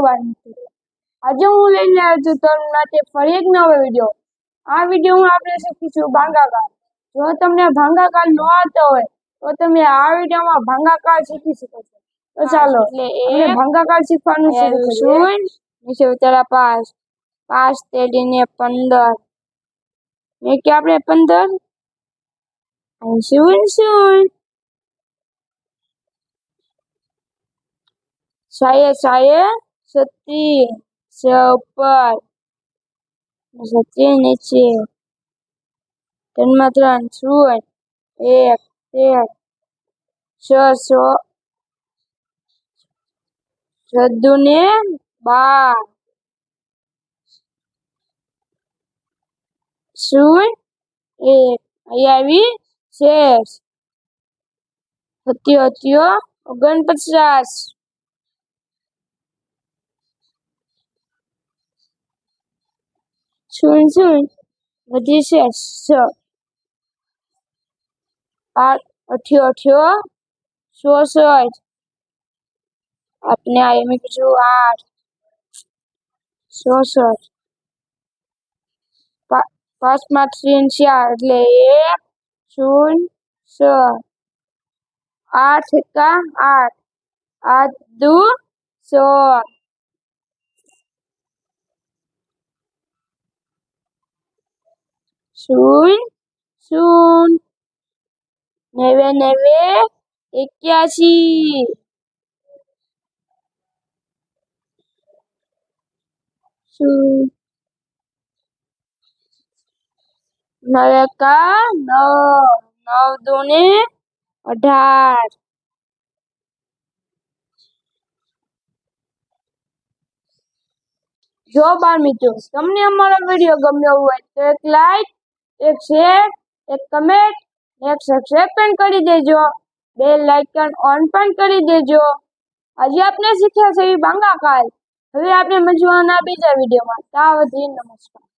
વાર નથી. આજે હું લઈને આવ્યો છું તમારા માટે ફરી એક નવો વિડીયો. આ વિડીયોમાં આપણે શીખીશું ભાગાકાર. જો તમને ભાગાકાર ન આવતો હોય તો તમે આ વિડીયોમાં ભાગાકાર શીખી શકો છો. તો ચાલો આપણે ભાગાકાર શીખવાનું શરૂ કરીએ. નીચે ઉતારા 5 5 તેડીને 15 મેં કે આપણે 15 શું સાયે 37 ઉપર નીચે 3 માં 3 0 1 1 6 14 ને 12 0 1 અહીં આવી 6 49 0 વધી છે 6 8 66 આપણે આ એમ કીધું 8 66 5 માં 3 4 એટલે 1 0 6 8 એકા 8 8 દુ 16 0 90 81 9 એકા 9 9 દુ ને 18 જો બાળ મિત્રો તમને અમારો વિડીયો ગમ્યો હોય તો એક લાઈક એક શેર એક કમેન્ટ એક સબસ્ક્રાઇબ પણ કરી દેજો. બેલ આઇકન ઓન પણ કરી દેજો. આજે આપણે શીખ્યા છે ભાગાકાર. હવે આપણે મળીશું બીજા વિડીયોમાં. ત્યાં સુધી નમસ્કાર.